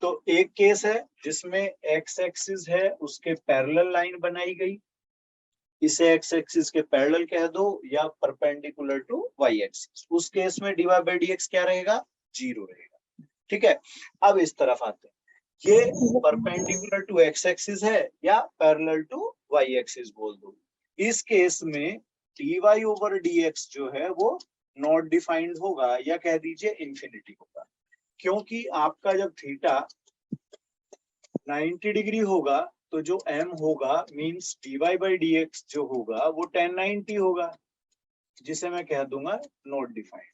तो एक केस है जिसमें एक्स एक्सिस है उसके पैरेलल लाइन बनाई गई, इसे एक्स एक्सिस के पैरेलल कह दो या परपेंडिकुलर टू वाई एक्सिस, उस केस में dy बाई dx क्या रहेगा, 0 रहेगा। ठीक है, अब इस तरफ आते हैं, ये परपेंडिकुलर टू एक्स एक्सिस है या पैरेलल टू वाई एक्सिस बोल दो। इस केस में dy ओवर dx जो है वो नॉट डिफाइंड होगा या कह दीजिए इंफिनिटी होगा, क्योंकि आपका जब थीटा 90 डिग्री होगा तो जो m होगा मींस dy बाई dx जो होगा वो tan 90 होगा, जिसे मैं कह दूंगा नॉट डिफाइंड।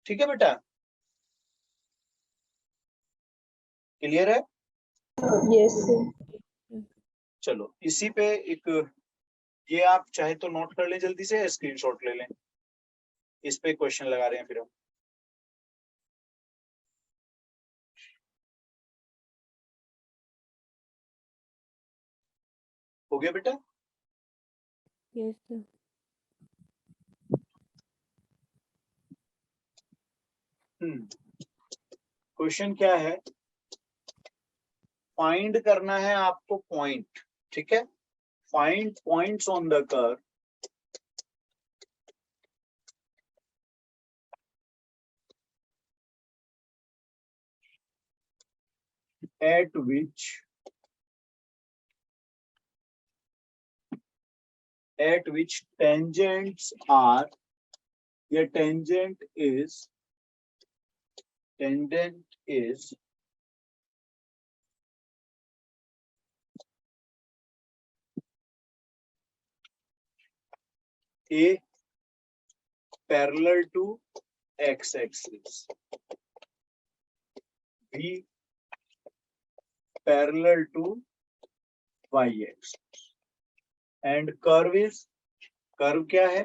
ठीक है बेटा, क्लियर है? यस। चलो इसी पे एक, ये आप चाहे तो नोट कर लें जल्दी से, स्क्रीनशॉट ले लें, इस पे क्वेश्चन लगा रहे हैं फिर हम। हो गया बेटा? Yes sir. क्वेश्चन क्या है, फाइंड करना है आपको पॉइंट। ठीक है, find points on the curve at which tangents are, या tangent is a parallel to x axis, b parallel to y axis, and curve क्या है,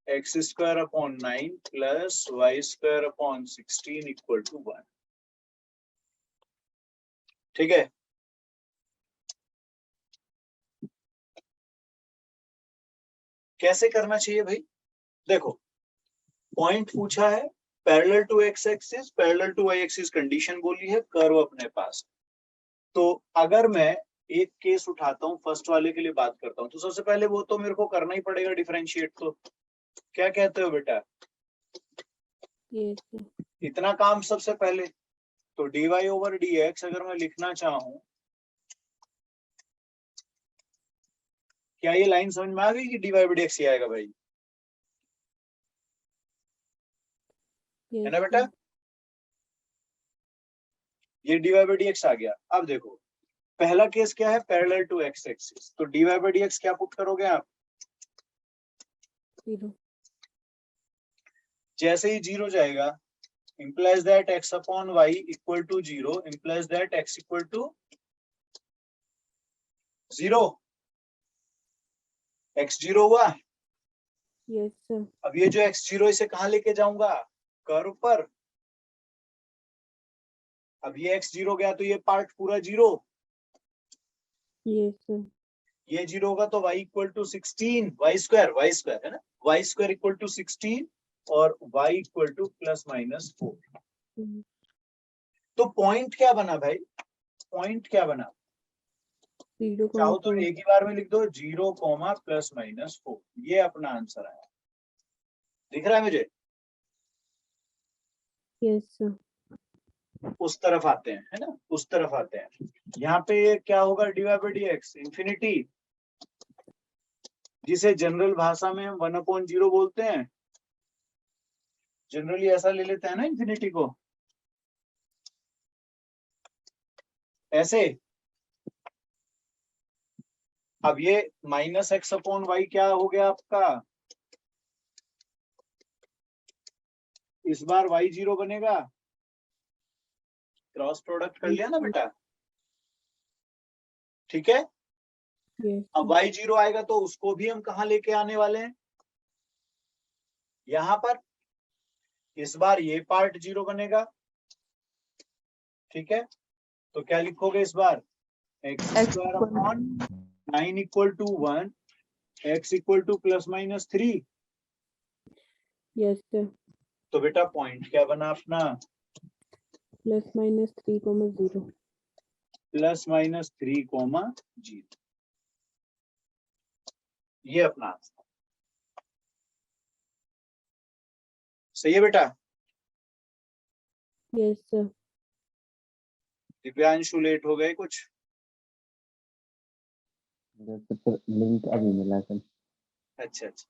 x square upon 9 plus y square upon 16 equal to 1। ठीक है, कैसे करना चाहिए भाई? देखो, पॉइंट पूछा है, parallel to X axis parallel to Y axis condition बोली है, कर्व अपने पास। तो अगर मैं एक केस उठाता हूँ, फर्स्ट वाले के लिए बात करता हूँ, तो सबसे पहले वो तो मेरे को करना ही पड़ेगा डिफरेंशिएट। तो क्या कहते हो बेटा? यस। इतना काम सबसे पहले। तो dy ओवर dx अगर मैं लिखना चाहूँ, क्या ये लाइन समझ में आ गई कि dy बाई dx ही आएगा भाई? है ना बेटा? ये dy बाई dx आ गया। अब देखो, पहला केस क्या है, पैरेलल टू एक्स एक्सिस, तो dy बाई dx क्या पुट करोगे आप? 0। जैसे ही 0 जाएगा, implies that x upon y equal to 0, implies that x equal to 0, x 0 हुआ। Yes sir. अब ये जो x 0 इसे कहाँ लेके जाऊंगा, कर्व पर। अब ये x 0 गया तो ये पार्ट पूरा 0, यस सर। ये 0 होगा तो y equal to 16, y square है ना, y स्क्वायर इक्वल टू 16 और y equal to plus minus 4। तो पॉइंट क्या बना भाई, पॉइंट क्या बना? 0, चाहो तो एक ही बार में लिख दो 0, प्लस माइनस 4, ये अपना आंसर आया। दिख रहा है मुझे? Yes sir. उस तरफ आते हैं, है ना, उस तरफ आते हैं। यहाँ पे क्या होगा, dy बाई dx इंफिनिटी, जिसे जनरल भाषा में हम 1/0 बोलते हैं, जनरली ऐसा ले लेते हैं ना इंफिनिटी को, ऐसे। अब ये माइनस एक्स अपॉन वाई क्या हो गया आपका, इस बार y 0 बनेगा, क्रॉस प्रोडक्ट कर लिया ना बेटा? ठीक है, अब y 0 आएगा तो उसको भी हम कहाँ लेके आने वाले हैं, यहां पर। इस बार ये पार्ट 0 बनेगा। ठीक है, तो क्या लिखोगे इस बार, x square upon 9 equal to 1, x equal to plus minus 3। Yes sir. तो बेटा पॉइंट क्या बना अपना, प्लस माइनस 3,0 प्लस माइनस 3,0 ये अपना आंसर। सही है बेटा? Yes sir. दिव्यांशु लेट हो गए कुछ? लिंक अभी मिला सर। अच्छा अच्छा,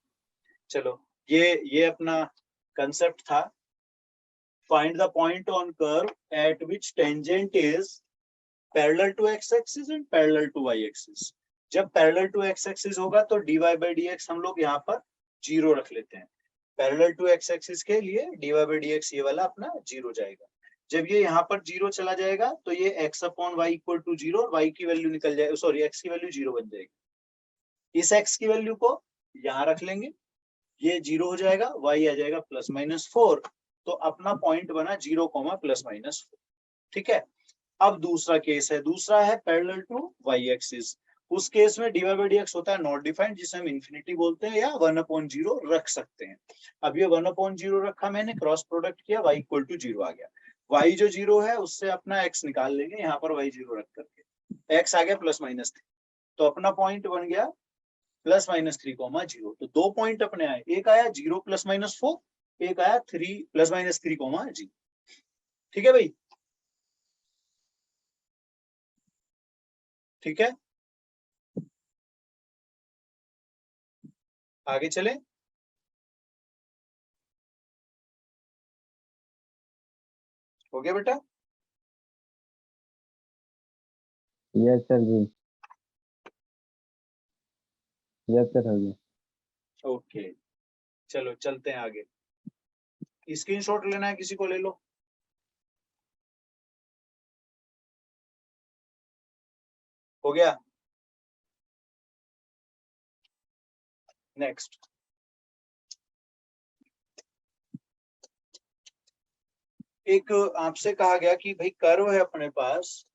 चलो ये अपना कंसेप्ट था। Find the point on curve at which tangent is parallel to X axis and parallel to Y axis. जब पैरेलल टू एक्स एक्सिस होगा तो dy बाई dx हम लोग यहाँ पर 0 रख लेते हैं। पैरेलल टू एक्स एक्सिस के लिए dy बाई dx ये वाला अपना 0 जाएगा। जब ये यहाँ पर 0 चला जाएगा तो ये x upon Y equal to 0 और y की वैल्यू निकल जाएगी, सॉरी x की वैल्यू 0 बन जाएगी। इस x की वैल्यू को यहाँ रख लेंगे, ये 0 हो जाएगा, y आ जाएगा प्लस माइनस 4। तो अपना पॉइंट बना 0, प्लस माइनस 4। ठीक है। अब दूसरा केस है, दूसरा है पैरेलल टू वाई एक्सिस। उस केस में dy बाई dx होता है नॉट डिफाइंड, जिसे हम इन्फिनिटी बोलते हैं या 1/0 रख सकते हैं। अब ये 1/0 रखा मैंने, क्रॉस प्रोडक्ट किया, y इक्वल टू 0 आ गया। y जो 0 है उससे अपना x निकाल लेंगे, यहाँ पर y 0 रख करके x आ गया प्लस माइनस 3। तो अपना पॉइंट बन गया प्लस माइनस 3,0। तो 2 पॉइंट अपने आए, एक आया 0 प्लस माइनस 4, एक आया 3 प्लस माइनस 3,0। ठीक है भाई? ठीक है, आगे चले। हो गया बेटा? यस सर जी। यस सर हो गया। ओके, चलो चलते हैं आगे। स्क्रीनशॉट लेना है किसी को, ले लो। हो गया? नेक्स्ट, एक आपसे कहा गया कि भाई कर्व है अपने पास,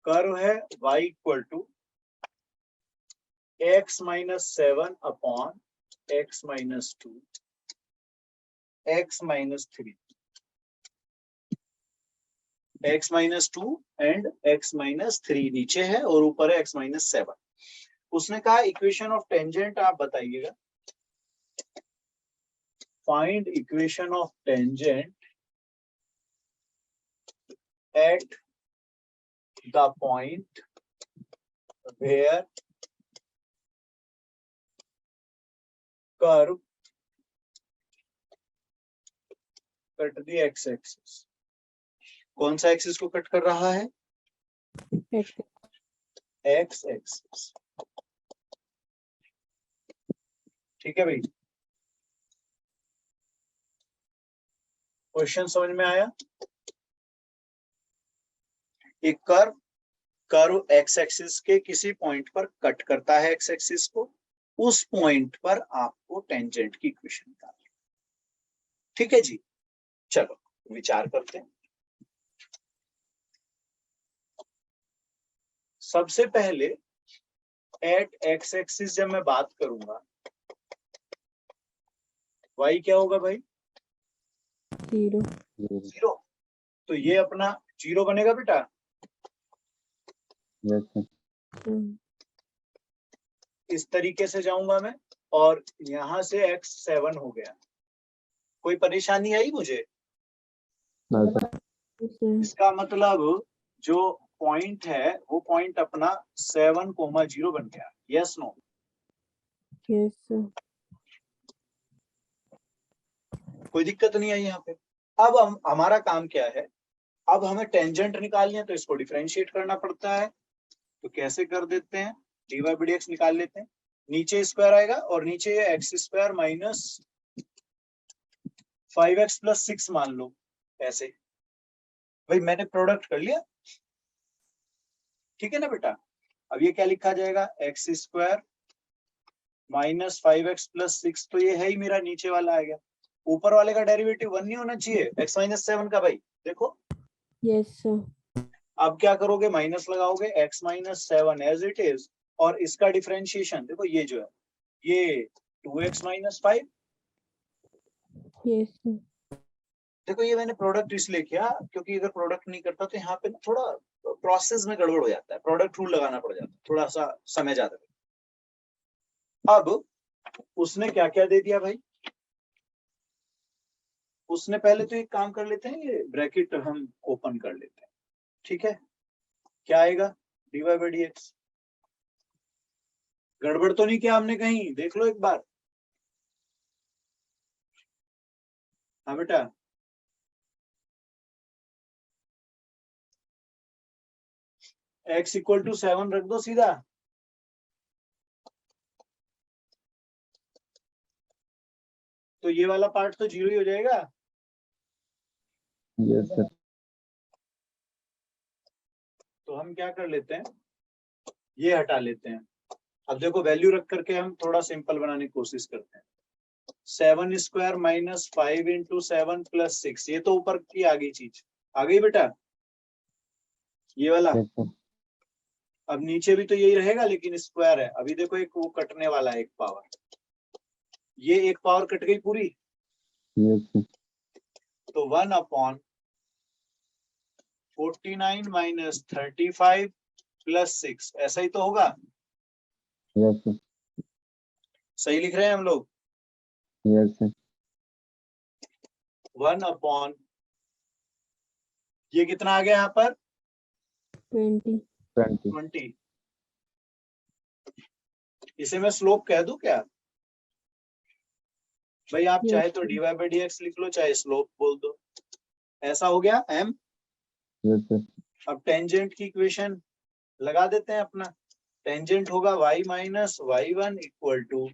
कर्व है y equal to x minus 7 upon x minus 2 x minus 3 x minus 2 and x minus 3 नीचे है और ऊपर है x माइनस 7। उसने कहा इक्वेशन ऑफ टेंजेंट आप बताइएगा। Find equation of tangent at the point where curve cut the X axis. कौन सा एक्सिस को कट कर रहा है? X axis. ठीक है भाई, क्वेश्चन समझ में आया? एक कर्व एक्स एक्सिस के किसी पॉइंट पर कट करता है एक्स एक्सिस को, उस पॉइंट पर आपको टेंजेंट की इक्वेशन निकालनी। ठीक है जी, चलो विचार करते हैं। सबसे पहले एट एक्स एक्सिस जब मैं बात करूंगा, वाई क्या होगा भाई? 0 0। तो ये अपना 0 बनेगा बेटा। Yes sir. इस तरीके से जाऊंगा मैं और यहां से x 7 हो गया। कोई परेशानी आई मुझे? इसका मतलब जो पॉइंट है वो पॉइंट अपना 7,0 बन गया। Yes no? Yes sir. कोई दिक्कत नहीं आई यहाँ पे। अब हमारा काम क्या है? अब हमें टेंजेंट निकालनी है तो इसको डिफरेंशिएट करना पड़ता है। तो कैसे कर देते हैं? dy बाई dx निकाल लेते हैं। नीचे स्क्वायर आएगा और नीचे x square minus 5x plus 6 मान लो। ऐसे भाई मैंने प्रोडक्ट कर लिया। ठीक है ना बेटा? अब ये क्या लिखा जाएगा? X square minus 5x plus 6, तो ये है ही मेरा नीचे वाला आ गया। ऊपर वाले का डेरिवेटिव 1 नहीं होना चाहिए x माइनस 7 का भाई? देखो यस सर। अब क्या करोगे? माइनस लगाओगे, x minus 7 as it is, और इसका डिफरेंशिएशन देखो, ये जो है ये 2x माइनस 5। Yes sir. देखो ये मैंने प्रोडक्ट इसलिए किया क्योंकि अगर प्रोडक्ट नहीं करता तो यहाँ पे ना थोड़ा प्रोसेस में गड़बड़ हो जाता है, प्रोडक्ट रूल लगाना पड़ जाता है, थोड़ा सा समय ज्यादा लगता है। अब उसने क्या क्या दे दिया भाई, उसने पहले तो एक काम कर लेते हैं, ये ब्रैकेट हम ओपन कर लेते हैं, ठीक है। क्या आएगा, dy by dx। गड़बड़ तो नहीं किया हमने कहीं, देख लो एक बार। हाँ बेटा, x इक्वल टू 7 रख दो सीधा, तो ये वाला पार्ट तो 0 ही हो जाएगा। Yes sir. तो हम क्या कर लेते हैं, ये हटा लेते हैं। अब देखो वैल्यू रख करके हम थोड़ा सिंपल बनाने की कोशिश करते हैं। 7 स्क्वायर माइनस 5 इंटू 7 प्लस 6, ये तो ऊपर की आ गई चीज, आ गई बेटा ये वाला। Yes sir. अब नीचे भी तो यही रहेगा लेकिन स्क्वायर है। अभी देखो एक वो कटने वाला है, एक पावर, ये एक पावर कट गई पूरी, यस सर। तो 1 अपॉन 49 माइनस 35 प्लस 6, ऐसा ही तो होगा। Yes sir. सही लिख रहे हैं हम लोग। Yes sir. 1 अपॉन, ये कितना आ गया यहाँ पर 20। 20। इसे मैं स्लोप कह दूं क्या भाई, आप Yes, चाहे तो sir. dy by dx लिख लो, चाहे स्लोप बोल दो, ऐसा हो गया m। Yes sir. अब टेंजेंट की इक्वेशन लगा देते हैं अपना। टेंजेंट होगा y minus y1 equal to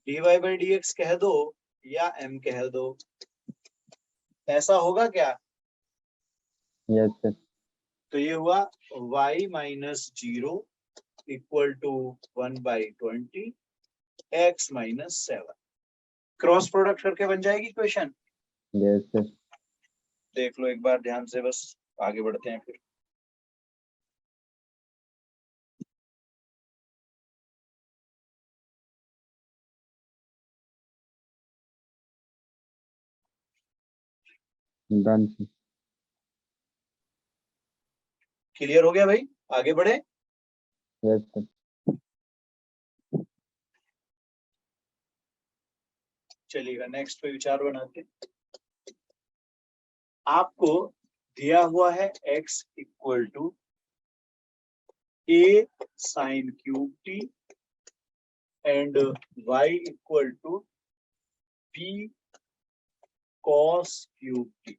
dy by dx कह दो या m कह दो, ऐसा होगा क्या। Yes sir. तो ये हुआ y minus 0 equal to 1/20 x minus 7। Cross product करके बन जाएगी इक्वेशन। Yes sir. देख लो एक बार ध्यान से, बस आगे बढ़ते हैं फिर। Done sir. क्लियर हो गया भाई, आगे बढ़े। Yes sir. चलिएगा नेक्स्ट पे विचार बनाते हैं। आपको दिया हुआ है x equal to a sine cube t and y equal to b cos cube t।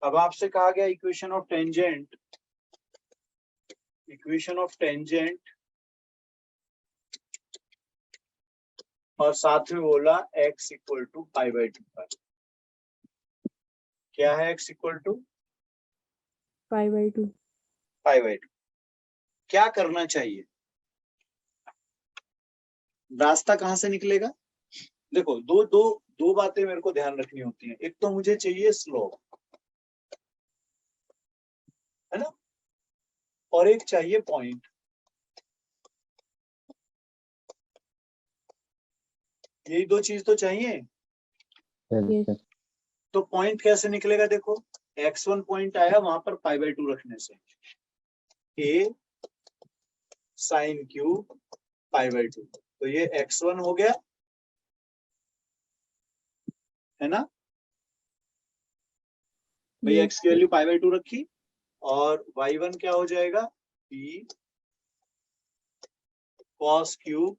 अब आपसे कहा गया equation of tangent, equation of tangent और साथ में बोला x इक्वल टू π/2। क्या है x इक्वल टू 5/2। π/2। क्या करना चाहिए, रास्ता कहां से निकलेगा। देखो दो बातें मेरे को ध्यान रखनी होती हैं। एक तो मुझे चाहिए स्लोप, है ना, और एक चाहिए पॉइंट। यही दो चीज तो चाहिए। Yes sir. तो पॉइंट कैसे निकलेगा, देखो x1 पॉइंट आया वहां पर π/2 रखने से, a साइन क्यूब π/2, तो ये x1 हो गया, है ना भाई। Yes, x की वैल्यू π/2 रखी और y1 क्या हो जाएगा, b cos क्यूब,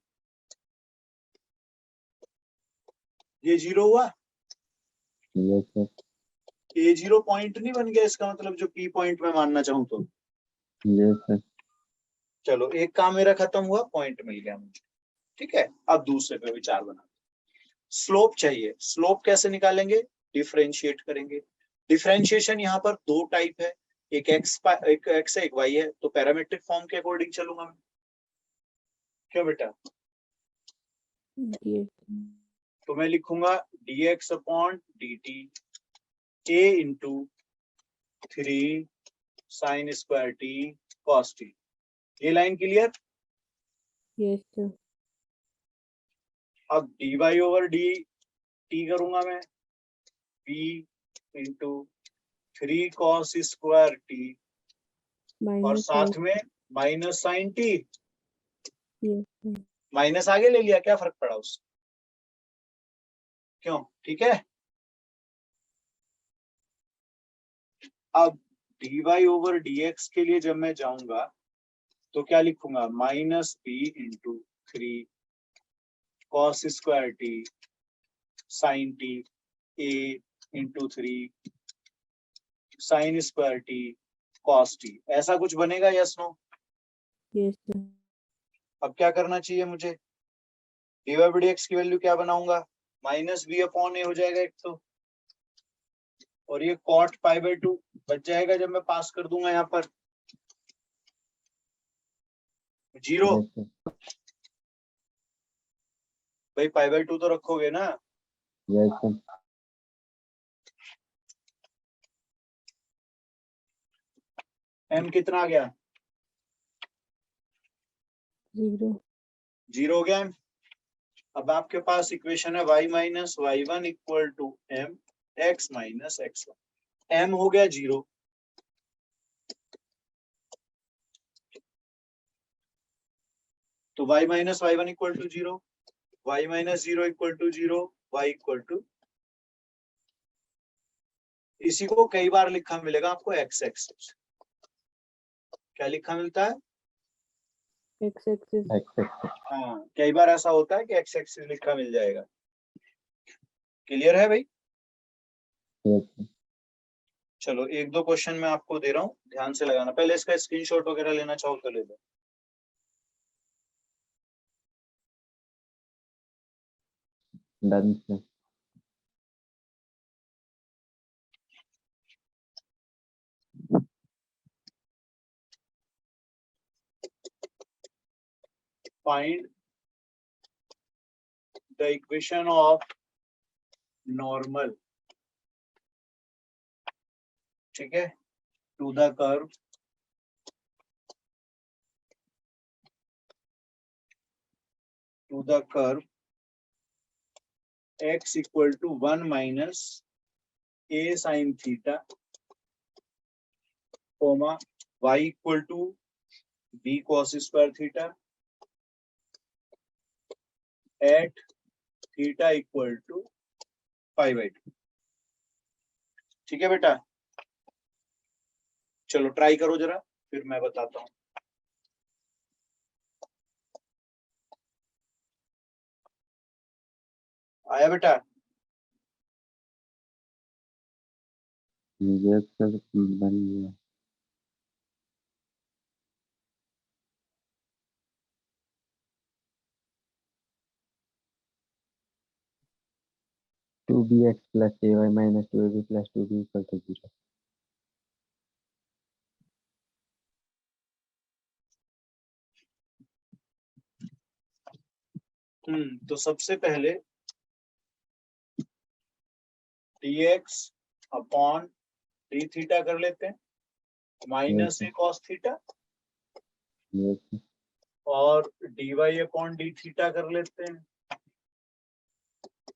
ये 0 हुआ। Yes sir. a0 पॉइंट नहीं बन गया इसका मतलब, जो p पॉइंट में मानना चाहूं तो। Yes sir. चलो एक काम मेरा खत्म हुआ, पॉइंट मिल गया मुझे, ठीक है। अब दूसरे पे विचार बना, स्लोप चाहिए। स्लोप कैसे निकालेंगे, डिफरेंशिएट करेंगे। डिफरेंशिएशन यहाँ पर दो टाइप है, एक x है एक y है, तो पैरामीट्रिक फॉर्म के अकॉर्डिंग चलूंगा मैं। क्यों बेटा, yes, तो मैं लिखूंगा dx upon dt a into 3 sine square t cos t। ये लाइन क्लियर। yes, sir. अब dy ओवर dt करूंगा मैं, b into 3 cos square t और माइनस साथ में minus sine t. Yes sir, minus आगे ले लिया, क्या फर्क पड़ा उससे? क्यों? ठीक है। अब dy ओवर dx के लिए जब मैं जाऊंगा तो क्या लिखूंगा? Minus b into 3 cos square t sine t a into 3 sine square t cos t, ऐसा कुछ बनेगा? Yes no? यस सर, अब क्या करना चाहिए मुझे? dy बाई dx की वैल्यू क्या बनाऊंगा? माइनस बी अपॉन ए हो जाएगा एक तो, और ये कॉट पाई बाई 2 बच जाएगा जब मैं पास कर दूंगा यहाँ पर 0। yes sir, भाई पाई बाई 2 तो रखोगे ना? yes sir, m कितना आ गया? 0 0 हो गया m। अब आपके पास इक्वेशन है y minus y one equal to m x minus x one. m हो गया 0। तो y minus y one equal to 0, y minus 0 equal to 0, y equal to, इसी को कई बार लिखा मिलेगा आपको x एक्सिस। क्या लिखा मिलता है? x एक्सिस, x हाँ, कई बार ऐसा होता है कि x एक्सिस लिखा मिल जाएगा। क्लियर है भाई? yes sir, चलो एक दो क्वेश्चन मैं आपको दे रहा हूँ, ध्यान से लगाना। पहले इसका स्क्रीनशॉट वगैरह लेना चाहो तो ले लो। done sir, find the equation of normal, ठीक है, to the curve x equal to 1 minus a sine theta, comma y equal to b cos square theta at theta equal to pi by 2। ठीक है बेटा? चलो try करो जरा, फिर मैं बताता हूँ। आया बेटा? yes sir, बन गया। 2bx plus ay minus 2ab plus 2b equal to 0. तो सबसे पहले dx अपॉन डी थीटा कर लेते हैं, minus yes a cos theta, yes sir, और dy अपॉन डी थीटा कर लेते हैं,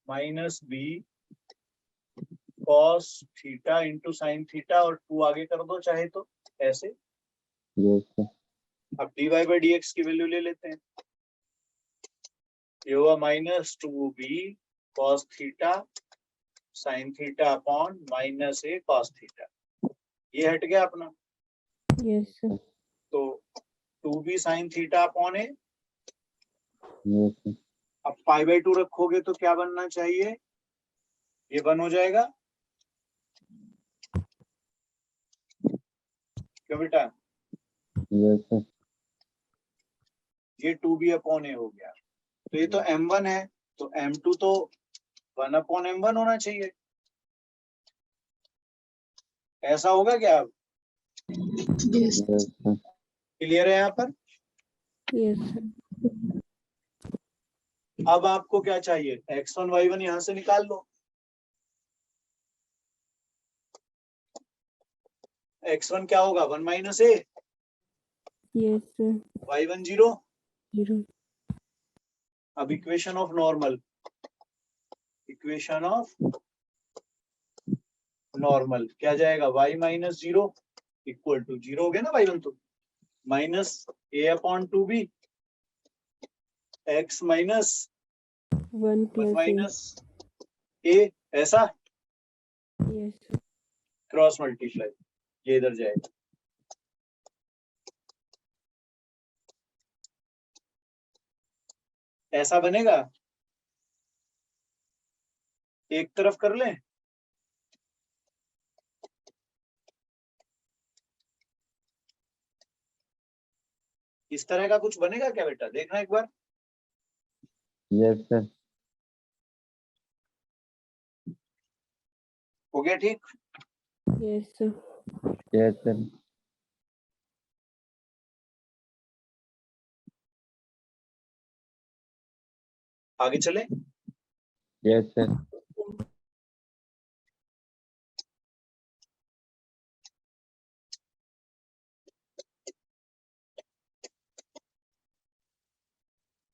minus b cos theta into sine theta, और 2 आगे कर दो चाहे तो ऐसे। yes sir, अब dy बाई dx की वैल्यू ले लेते हैं, ये हुआ minus 2b cos theta sine theta upon minus a cos theta. ये हट गया अपना, यस सर, तो 2b sine theta upon a. yes sir, अब पाई बाई 2 रखोगे तो क्या बनना चाहिए? ये 1 हो जाएगा। क्यों बेटा? yes sir, ये 2b अपॉन ए हो गया, तो ये तो m1 है, तो m2 तो 1 अपॉन m1 होना चाहिए। ऐसा होगा क्या? अब yes sir, क्लियर है यहाँ पर? यस सर, अब आपको क्या चाहिए? x1 y1 यहां से निकाल लो। x1 क्या होगा? 1 माइनस ए, यस सर, y1 0। 0 अब इक्वेशन ऑफ नॉर्मल क्या जाएगा, y माइनस 0 इक्वल टू 0 हो गया ना y1, तो minus a upon 2b x minus 1 plus a. Minus a, ऐसा Yes. क्रॉस मल्टीप्लाई, ये इधर जाएगा, ऐसा बनेगा, एक तरफ कर लें, इस तरह का कुछ बनेगा क्या बेटा, देखना एक बार। Yes sir. हो गया ठीक। Yes, sir. Yes sir. आगे चले। Yes sir.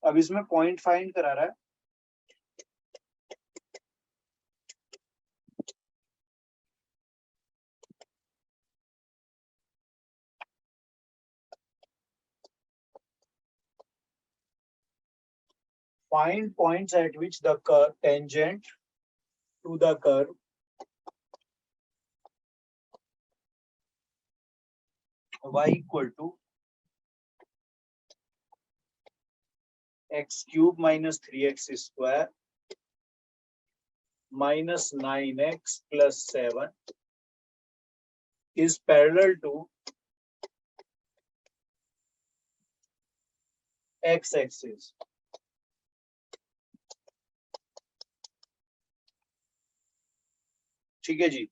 अब इसमें पॉइंट फाइंड करा रहा है, find points at which the curve tangent to the curve y equal to x cube minus 3x square minus 9x plus 7 is parallel to x axis. ठीक है जी।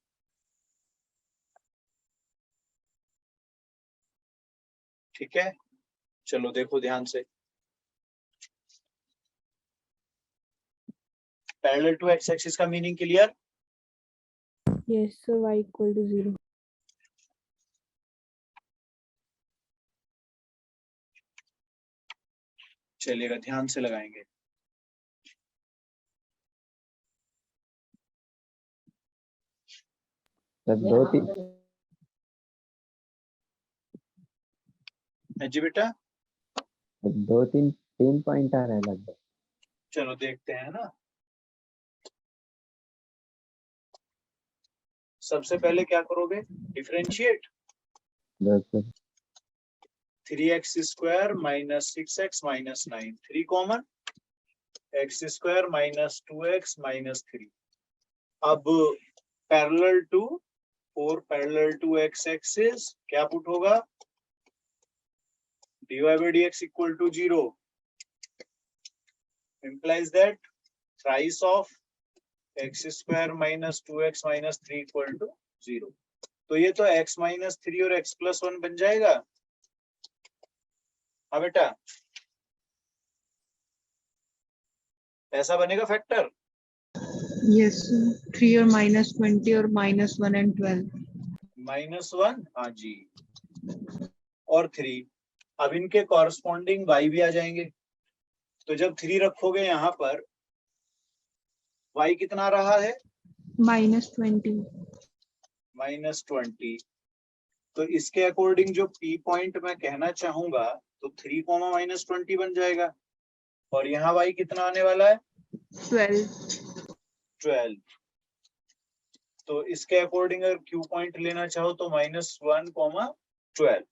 ठीक है, चलो देखो ध्यान से, पैरेलल टू एक्स एक्सिस का meaning clear. Yes, sir. Y equal to 0. चलेगा, ध्यान से लगाएंगे। सर जी बेटा, दो तीन पॉइंट आ रहा है लगभग। चलो देखते हैं ना। सबसे पहले क्या करोगे, differentiate. Yes sir. 3x square minus 6x minus 9, 3 common, x square minus 2x minus 3। अब parallel to 4 parallel to x axis क्या पुट होगा, dy by dx equal to 0 implies that thrice of x square minus 2x minus 3 equal to 0। तो ये तो x minus 3 और x plus 1 बन जाएगा। हाँ बेटा, ऐसा बनेगा factor. Yes, sir. 3 or minus 20 or minus 1 and 12. -1, हाँ जी, और 3। अब इनके कॉरस्पॉन्डिंग y भी आ जाएंगे, तो जब 3 रखोगे यहाँ पर y कितना रहा है, Minus 20. -20। तो इसके अकॉर्डिंग जो P पॉइंट मैं कहना चाहूंगा तो 3, -20 बन जाएगा, और यहाँ y कितना आने वाला है, 12। तो इसके अकॉर्डिंग अगर Q पॉइंट लेना चाहो तो -1, 12।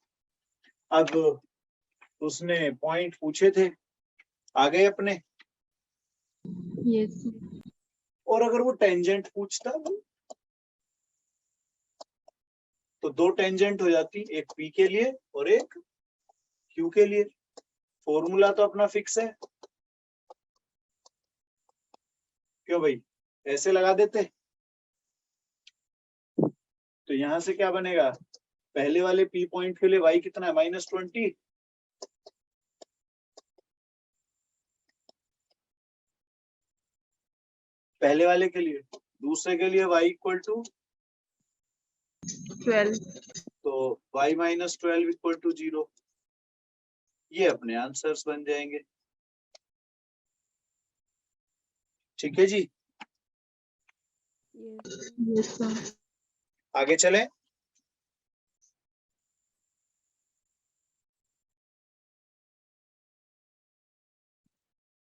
अब उसने पॉइंट पूछे थे, आ गए अपने। Yes, sir. और अगर वो टेंजेंट पूछता तो 2 टेंजेंट हो जाती, एक P के लिए और एक Q के लिए। फॉर्मूला तो अपना फिक्स है, क्यों भाई, ऐसे लगा देते। तो यहां से क्या बनेगा, पहले वाले P पॉइंट के लिए y कितना है, -20। पहले वाले के लिए, दूसरे के लिए y इक्वल टू 12. तो y -12 इक्वल टू 0। ये अपने आंसर्स बन जाएंगे। ठीक है जी। Yes. Yes, sir. आगे चले।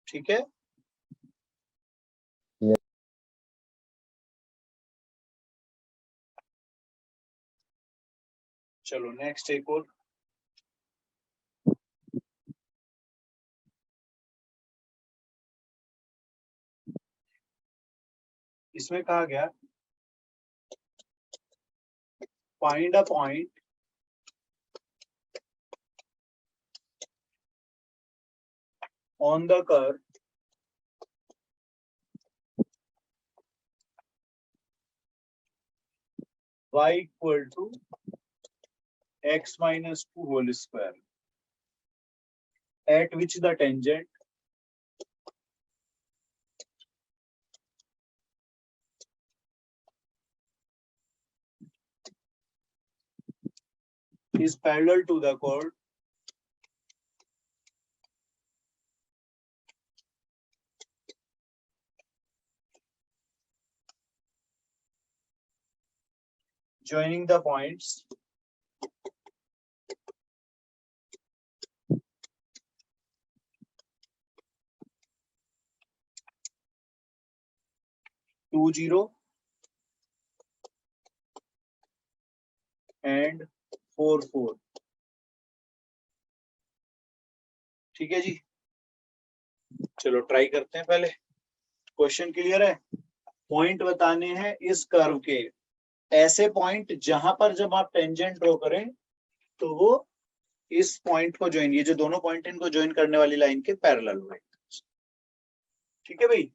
ठीक है, Yes. चलो नेक्स्ट एक और। इसमें कहा गया find a point on the curve y equal to x minus 2 whole square at which the tangent is parallel to the chord joining the points two zero and 4 4। ठीक है जी, चलो ट्राई करते हैं। पहले क्वेश्चन क्लियर है। Point बताने हैं इस कर्व के, ऐसे पॉइंट जहां पर जब आप टेंजेंट ड्रॉ करें तो वो इस पॉइंट को ज्वाइन, ये जो दोनों पॉइंट इनको ज्वाइन करने वाली लाइन के पैरेलल हुए। ठीक है भाई,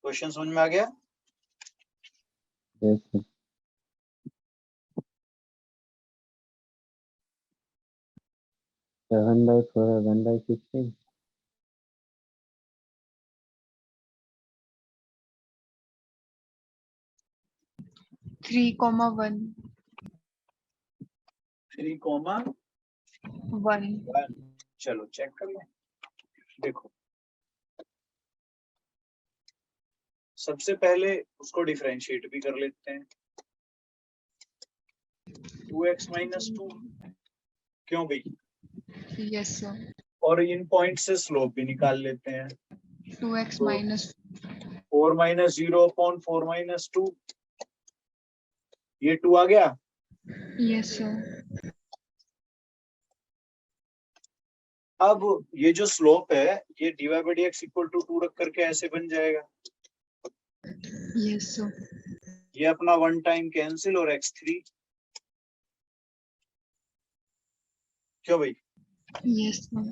क्वेश्चन समझ में आ गया। Yes, sir. 7/4 or 1/16? 3,1 3,1। चलो चेक कर लें। देखो सबसे पहले उसको डिफरेंशिएट भी कर लेते हैं। 2x minus 2, क्यों भाई? yes sir, और इन पॉइंट से स्लोप भी निकाल लेते हैं। 2x तो minus 4 minus 0 upon 4 minus 2, ये 2 आ गया। yes sir, अब ये जो स्लोप है ये dy by dx equal to 2 रख करके ऐसे बन जाएगा। yes sir, ये अपना वन टाइम कैंसिल और x3, क्यों भाई? yes sir,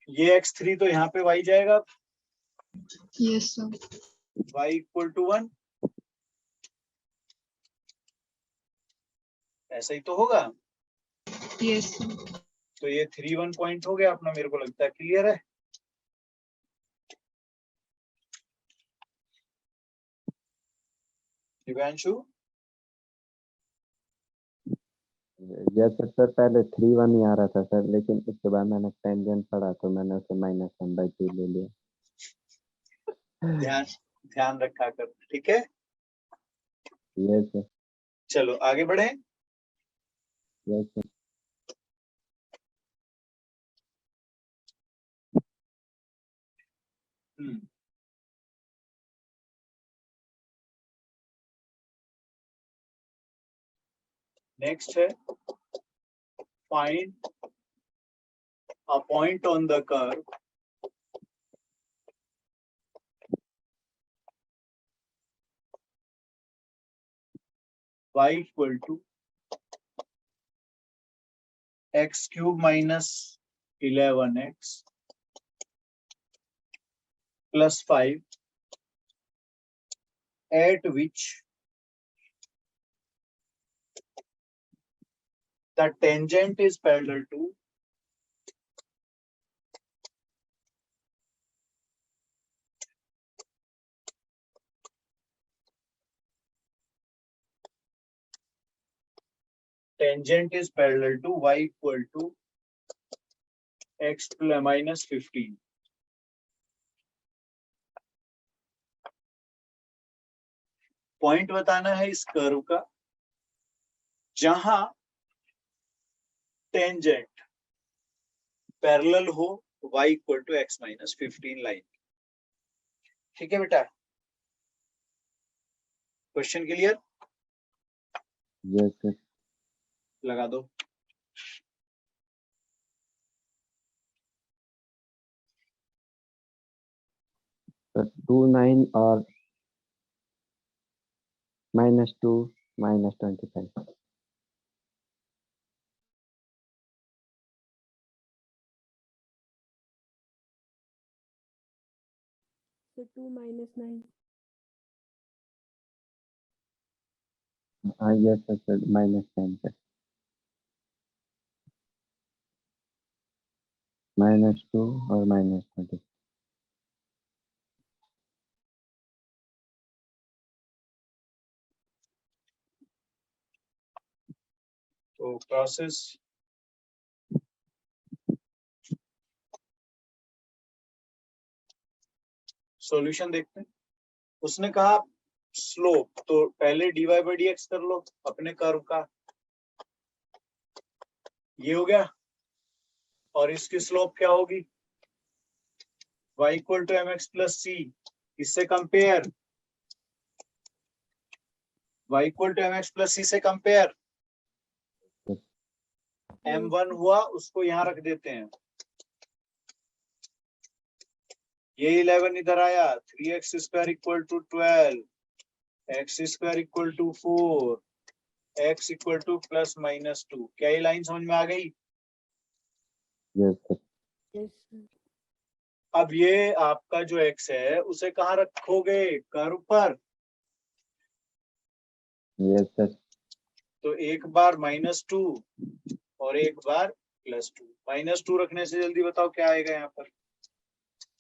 ये x3 तो यहाँ पे y जाएगा, yes sir, y equal to 1, ऐसा ही तो होगा। yes sir, तो ये 3 1 पॉइंट हो गया अपना, मेरे को लगता है क्लियर है। दिव्यांशु, Yes, sir, पहले 3/1 ही आ रहा था सर, लेकिन उसके बाद मैंने टेंजेंट पढ़ा तो मैंने उसे -1/2 ले लिया। ध्यान ध्यान रखा कर, ठीक है। Yes, sir. चलो आगे बढ़े। Yes, sir. नेक्स्ट है find a point on the curve y equal to x cube minus 11x plus 5 at which the tangent is parallel to tangent is parallel to y equal to x minus 15. Point बताना है इस curve का जहां tangent parallel हो y equal to x minus 15 line. ठीक है बेटा, question clear? Yes sir. लगा दो। सर 2 9 और -2 -25। So 2 minus 9. हाँ यस सर, -10 सर। -2 और -20। तो प्रोसेस सॉल्यूशन देखते हैं। उसने कहा स्लोप, तो पहले dy बाई dx कर लो अपने कर्व का, ये हो गया। और इसकी स्लोप क्या होगी? y equal to mx plus c. इससे compare y equal to mx plus c से कंपेयर m1 हुआ, उसको यहां रख देते हैं। ये 11 इधर आया, 3x square equal to 12, x square equal to 4, x equal to plus minus 2। क्या ये लाइन समझ में आ गई? Yes sir. Yes, sir. अब ये आपका जो x है उसे कहाँ रखोगे? कर्व पर। Yes sir. तो एक बार -2 और एक बार +2। -2 रखने से जल्दी बताओ क्या आएगा यहाँ पर?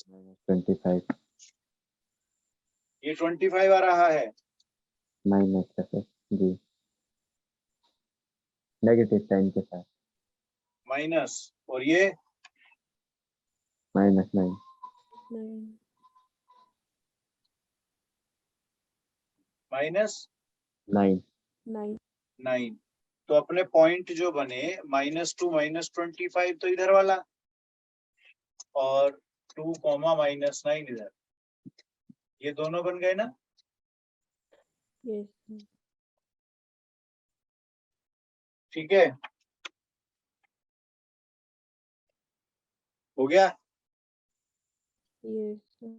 -25 ये 25 आ रहा है। माइनस का सर जी, नेगेटिव साइन के साथ। माइनस, और ये -9। 9. -9। 9. 9। तो अपने पॉइंट जो बने -2 -25 तो इधर वाला, और 2, -9 इधर, ये दोनों बन गए ना? Yes, sir. ठीक है, हो गया। Yes, sir.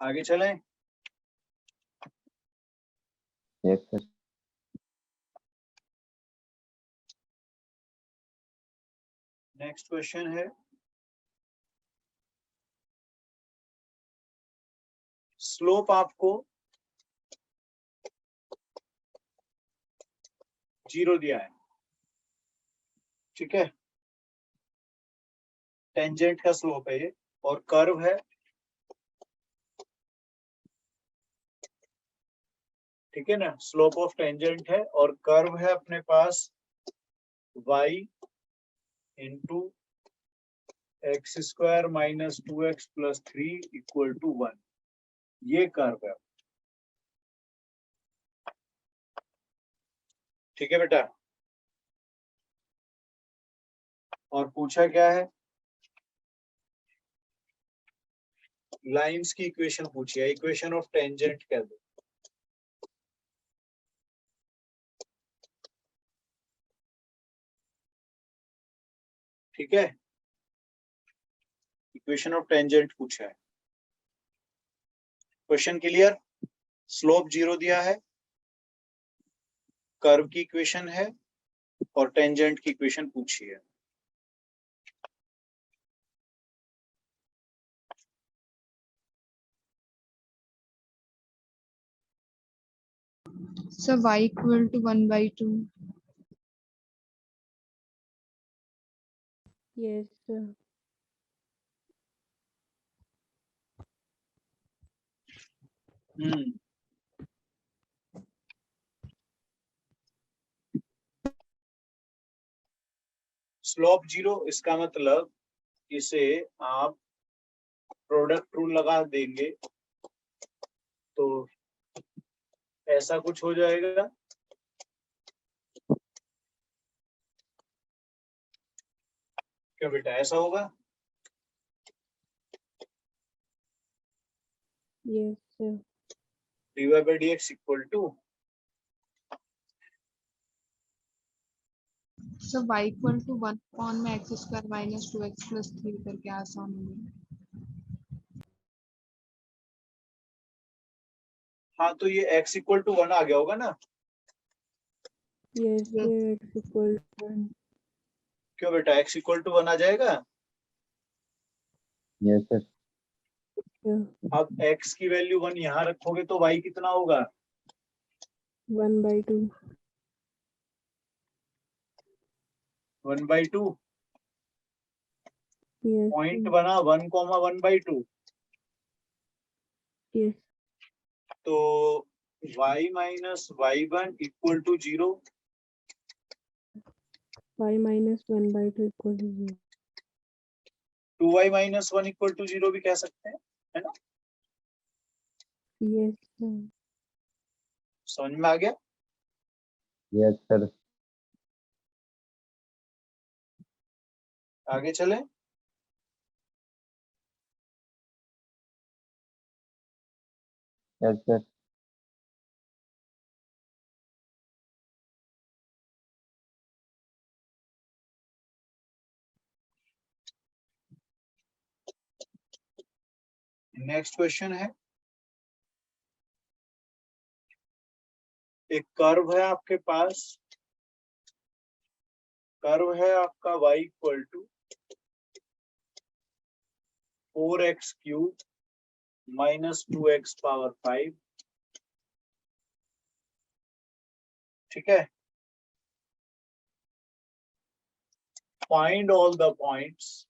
आगे चलें। Yes sir. नेक्स्ट क्वेश्चन है, स्लोप आपको 0 दिया है। ठीक है, टेंजेंट का स्लोप है ये, और कर्व है। ठीक है ना, स्लोप ऑफ टेंजेंट है और कर्व है अपने पास y into x square minus 2x plus 3 equal to 1। ये कर्व है। ठीक है बेटा, और पूछा क्या है? लाइंस की इक्वेशन पूछी है, इक्वेशन ऑफ टेंजेंट कह दो। ठीक है, इक्वेशन ऑफ टेंजेंट पूछा है। Question clear? स्लोप 0 दिया है, कर्व की इक्वेशन है, और टेंजेंट की इक्वेशन पूछी है। So y equal to 1/2. Yes, sir. Slope 0, इसका मतलब इसे आप प्रोडक्ट रूल लगा देंगे तो ऐसा कुछ हो जाएगा। क्या बेटा ऐसा होगा? Yes, sir. dy by dx equal to sir y equal to 1 upon में x square minus 2x plus 3 करके आसान होगा। हाँ तो ये x इक्वल टू 1 आ गया होगा ना? Yes, sir. X equal to 1. क्यों बेटा x इक्वल टू 1 आ जाएगा? Yes sir. Yeah. अब x की वैल्यू 1 यहाँ रखोगे तो y कितना होगा? 1/2. 1/2। Yes. Point sir. बना 1,1/2। Yes. तो y minus y1 equal to 0। Y minus 1/2 equal to 0. 2y minus 1 equal to 0 भी कह सकते हैं, है ना? Yes, sir. समझ में आ गया? Yes sir. आगे चले। Yes sir. नेक्स्ट क्वेश्चन है, एक कर्व है आपके पास, कर्व है आपका y equal to 4x cube minus 2x power 5। ठीक है, find all the points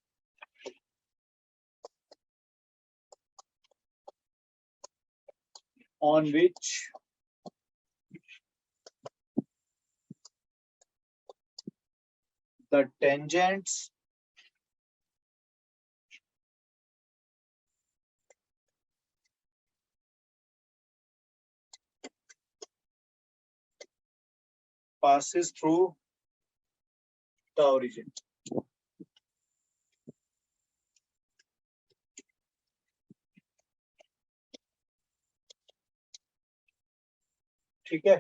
on which the tangents passes through the origin। ठीक है,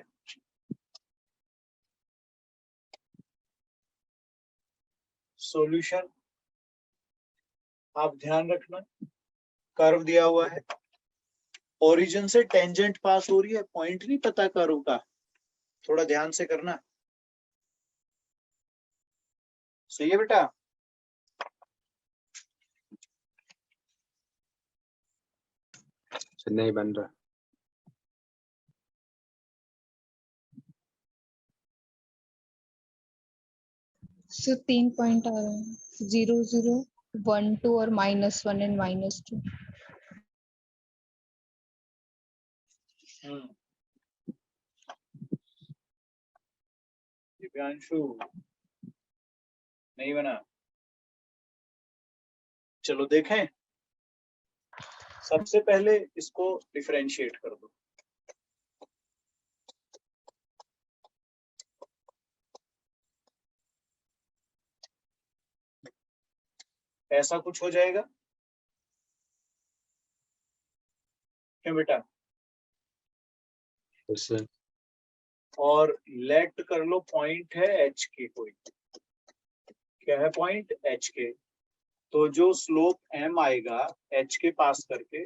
सॉल्यूशन आप ध्यान रखना, कर्व दिया हुआ है, ओरिजिन से टेंजेंट पास हो रही है, पॉइंट नहीं पता कर्व का, थोड़ा ध्यान से करना। सही है बेटा? नहीं बन रहा। सर 3 पॉइंट आ रहे हैं 0 0 1 2 और -1 एंड -2। दिव्यांशु नहीं बना? चलो देखें, सबसे पहले इसको डिफरेंशिएट कर दो। ऐसा कुछ हो जाएगा क्यों बेटा? सर और लेट कर लो, पॉइंट है एच के, कोई क्या है पॉइंट एच के, तो जो स्लोप एम आएगा एच के पास करके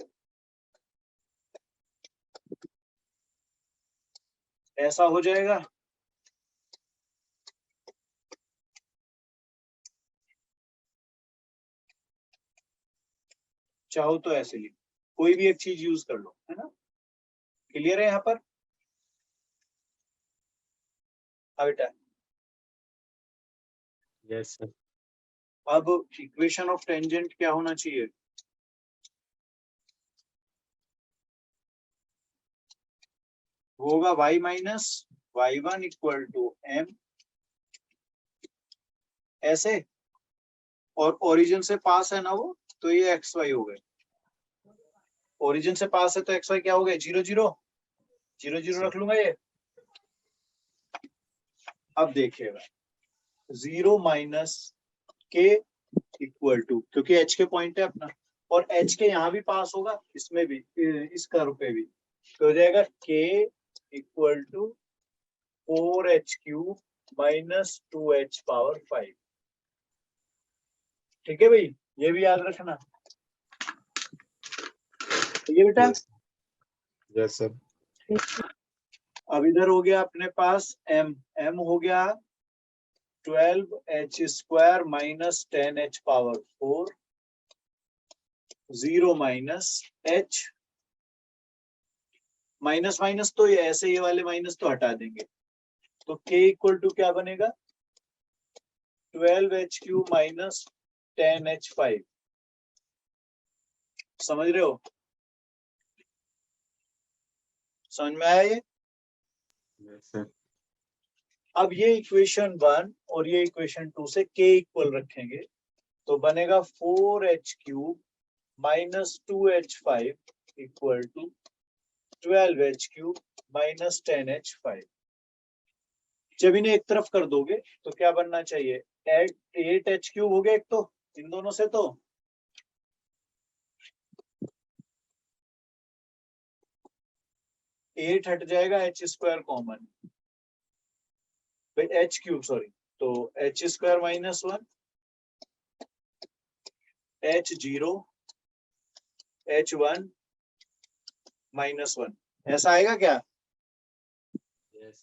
ऐसा हो जाएगा। चाहो तो ऐसे लिख, कोई भी एक चीज यूज कर लो, है ना? क्लियर है यहाँ पर? हाँ बेटा। Yes sir. अब इक्वेशन ऑफ टेंजेंट क्या होना चाहिए? होगा y minus y1 equal to m ऐसे, और ओरिजिन से पास है ना वो, तो ये एक्स वाई हो गए। ओरिजिन से पास है तो एक्स वाई क्या हो गए, 0 0 0 0 रख लूंगा ये। अब देखिएगा 0 माइनस के इक्वल टू, क्योंकि एच के पॉइंट है अपना, और एच के यहाँ भी पास होगा, इसमें भी, इस कर्व पे भी, तो हो जाएगा k equal to 4h cube minus 2h power 5। ठीक है भाई, ये भी याद रखना। ठीक है बेटा। Yes sir. अब इधर हो गया अपने पास m हो गया 12h square minus 10h power 4, 0 minus h, minus minus तो ये ऐसे, ये वाले माइनस तो हटा देंगे, तो k इक्वल टू क्या बनेगा, 12h क्यूब माइनस 10h5। समझ रहे हो, समझ में आया ये। Yes sir. अब ये इक्वेशन 1 और ये इक्वेशन 2 से k इक्वल रखेंगे, तो बनेगा 4h cube minus 2h5 equal to 12h cube minus 10h5। जब इन्हें एक तरफ कर दोगे तो क्या बनना चाहिए, 8h क्यूब हो गया एक, तो इन दोनों से तो 8 हट जाएगा, h स्क्वायर कॉमन, भाई h क्यूब सॉरी, तो h square minus 1, h0 h1 minus 1, ऐसा आएगा क्या। यस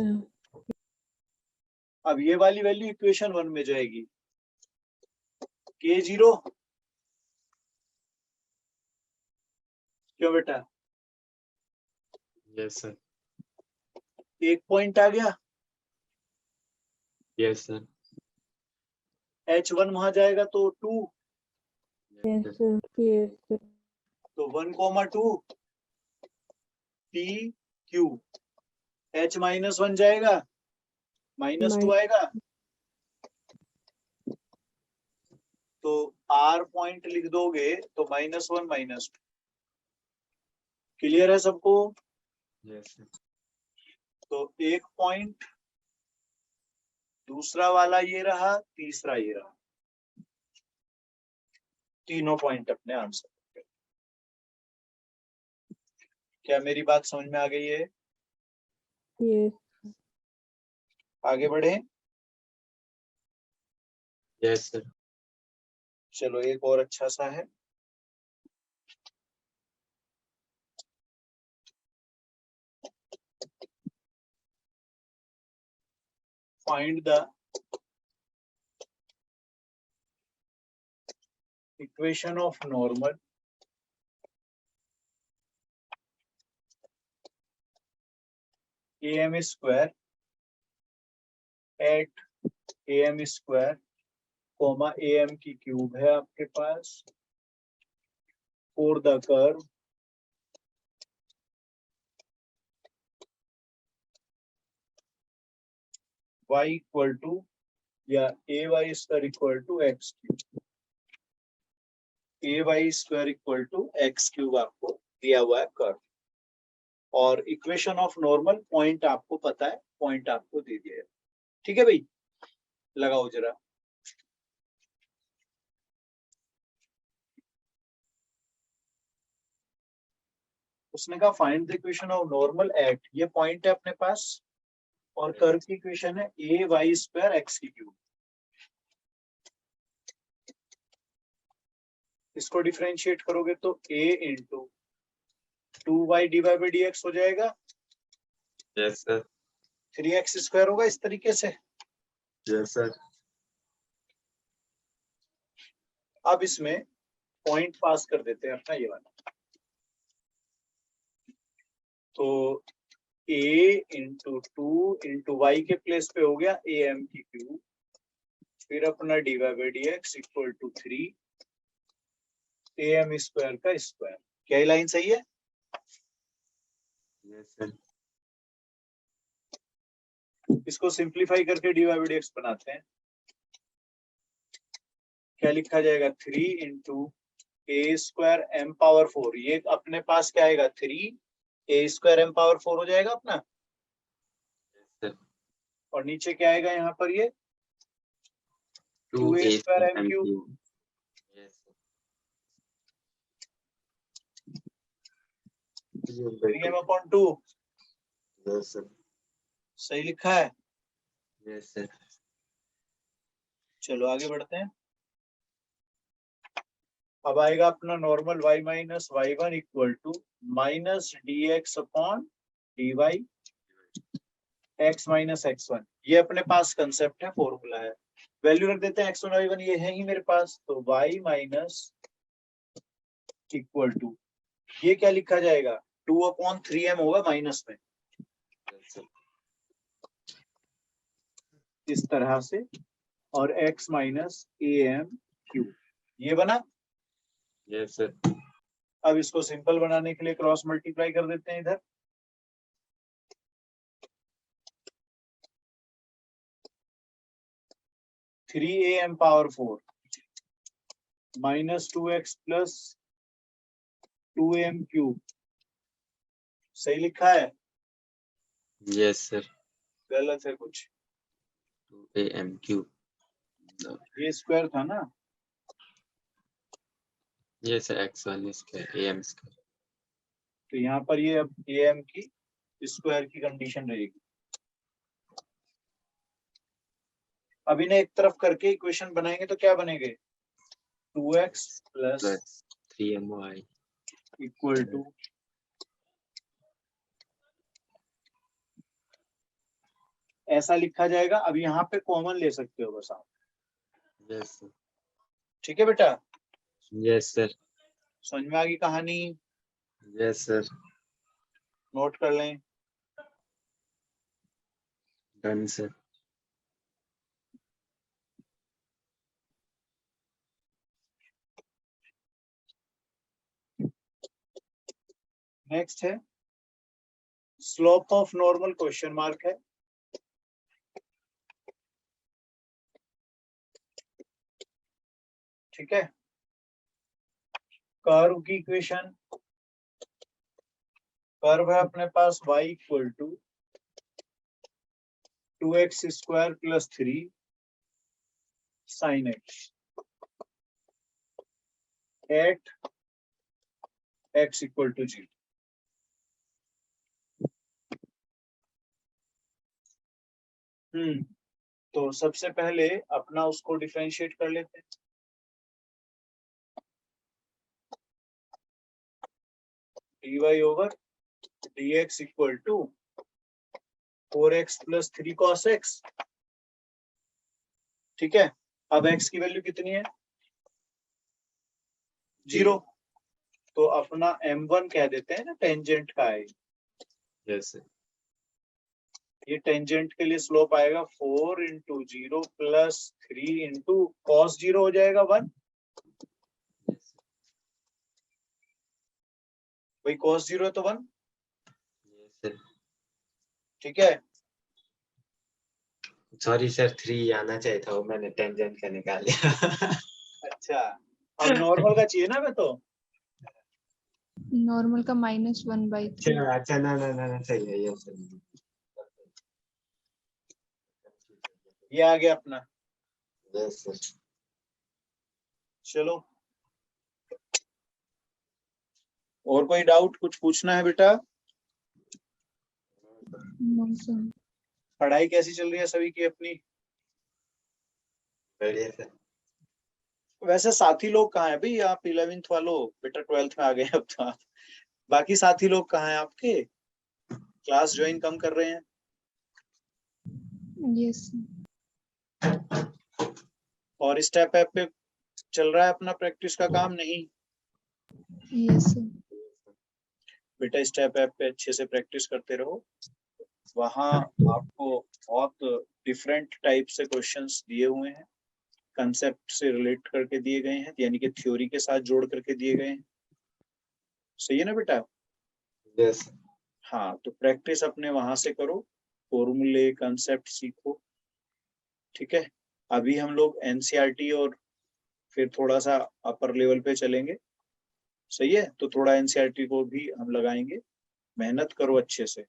अब ये वाली वैल्यू इक्वेशन 1 में जाएगी, k0, क्यों बेटा, यस सर। एक पॉइंट आ गया, यस सर। h1 वहां जाएगा तो 2, Yes, sir. Yes, sir. तो 1,2 p q, h माइनस 1 जाएगा, माइनस 2 आएगा, तो r पॉइंट लिख दोगे तो -1 -2। क्लियर है सबको। Yes sir. तो एक पॉइंट, दूसरा वाला ये रहा, तीसरा ये रहा, तीनों पॉइंट अपने आंसर। क्या मेरी बात समझ में आ गई है। Yes. आगे बढ़े। Yes sir. चलो एक और अच्छा सा है, find the equation of normal am square at am square comma am की क्यूब है आपके पास for the curve y equal to या ay square equal to x cube, ay square equal to x cube आपको दिया हुआ है curve, और equation of normal point आपको पता है, पॉइंट आपको दे दिया है। ठीक है भाई, लगाओ जरा। उसने कहा find the equation of normal at, ये पॉइंट है अपने पास, और कर्व की इक्वेशन है ए वाई स्क्वायर एक्स की क्यूब। इसको डिफरेंशिएट करोगे तो a into 2y divide by dx हो जाएगा, यस सर। 3x स्क्वायर होगा इस तरीके से। Yes sir. अब इसमें पॉइंट पास कर देते हैं अपना ये वाला, तो a इंटू 2 इंटू वाई के प्लेस पे हो गया am की क्यूब, फिर अपना divide by dx equal to 3 am square का स्क्वायर। क्या ये लाइन सही है। Yes sir. इसको सिंप्लीफाई करके डिवाइड बाई dx बनाते हैं, क्या लिखा जाएगा 3 into a square m power 4। ये अपने पास क्या आएगा 3 ए स्क्वायर एम पावर 4 हो जाएगा अपना। sir. और नीचे क्या आएगा यहाँ पर ये 2 2a a square square m cube। cube. Yes, sir. 3m/2 Yes, sir. सही लिखा है। Yes, sir. चलो आगे बढ़ते हैं। अब आएगा अपना normal y minus y1 equal to minus dx upon dy x minus x1। ये अपने पास कंसेप्ट है, फॉर्मूला है। वैल्यू रख देते हैं x1 y1, ये है ही मेरे पास, तो y माइनस इक्वल टू ये क्या लिखा जाएगा 2/3m होगा माइनस में, Yes, sir. इस तरह से, और x माइनस am क्यूब ये बना। Yes, sir. अब इसको सिंपल बनाने के लिए क्रॉस मल्टीप्लाई कर देते हैं इधर। Three a m power 4 minus 2x plus 2m cube सही लिखा है, Yes, sir. गलत है कुछ, 2am cube. No. ये स्क्वायर था ना। Yes, sir. x1 square am square. तो यहाँ पर ये अब am की स्क्वायर की कंडीशन रहेगी। अब इन्हें एक तरफ करके इक्वेशन बनाएंगे तो क्या बनेंगे 2x plus Plus 3my. Equal to ऐसा लिखा जाएगा। अब यहाँ पे कॉमन ले सकते हो बस आप, Yes, sir. ठीक है बेटा, Yes, sir. समझ में आ गई कहानी, Yes, sir. नोट कर लें। Done, sir. नेक्स्ट है slope of normal, question mark है। ठीक है, कर्व की इक्वेशन, कर्व है अपने पास y equal to 2x square plus 3 sine x at x equal to 0। तो सबसे पहले अपना उसको डिफरेंशिएट कर लेते हैं। dy over dx equal to 4x plus 3 cos x। ठीक है, अब x की वैल्यू कितनी है 0, तो अपना m1 कह देते हैं ना, टेंजेंट का है। Yes, sir. ये टेंजेंट के लिए स्लोप आएगा 4 इंटू 0 प्लस 3 इंटू कॉस 0 हो जाएगा 1। Yes, sir. भाई कॉस 0 है तो 1। Yes, sir. ठीक है, सॉरी सर 3 आना चाहिए था, वो मैंने टेंजेंट का निकाल लिया। अच्छा अब नॉर्मल का चाहिए ना मैं तो। नॉर्मल का -1/3। अच्छा ना ना ना ना सही है ये सही। ये आ गया अपना। Yes sir. चलो और कोई डाउट, कुछ पूछना है बेटा? No sir. पढ़ाई कैसी चल रही है सभी की अपनी? बढ़िया सर। वैसे साथी लोग कहाँ हैं भाई? आप 11th वालों बेटा 12th में आ गए अब तो आप। बाकी साथी लोग कहाँ हैं आपके? क्लास ज्वाइन कम कर रहे हैं? यस और स्टेप ऐप पे चल रहा है अपना प्रैक्टिस का काम? नहीं यस बेटा, स्टेप ऐप पे अच्छे से प्रैक्टिस करते रहो। वहाँ आपको बहुत डिफरेंट टाइप से क्वेश्चंस दिए हुए हैं, कंसेप्ट से रिलेट करके दिए गए हैं, यानी कि थ्योरी के साथ जोड़ करके दिए गए हैं। सही है ना बेटा? यस। हाँ, तो प्रैक्टिस अपने वहां से करो, फॉर्मूले कंसेप्ट सीखो। ठीक है, अभी हम लोग एनसीईआरटी और फिर थोड़ा सा अपर लेवल पे चलेंगे। सही है, तो थोड़ा एनसीईआरटी को भी हम लगाएंगे, मेहनत करो अच्छे से।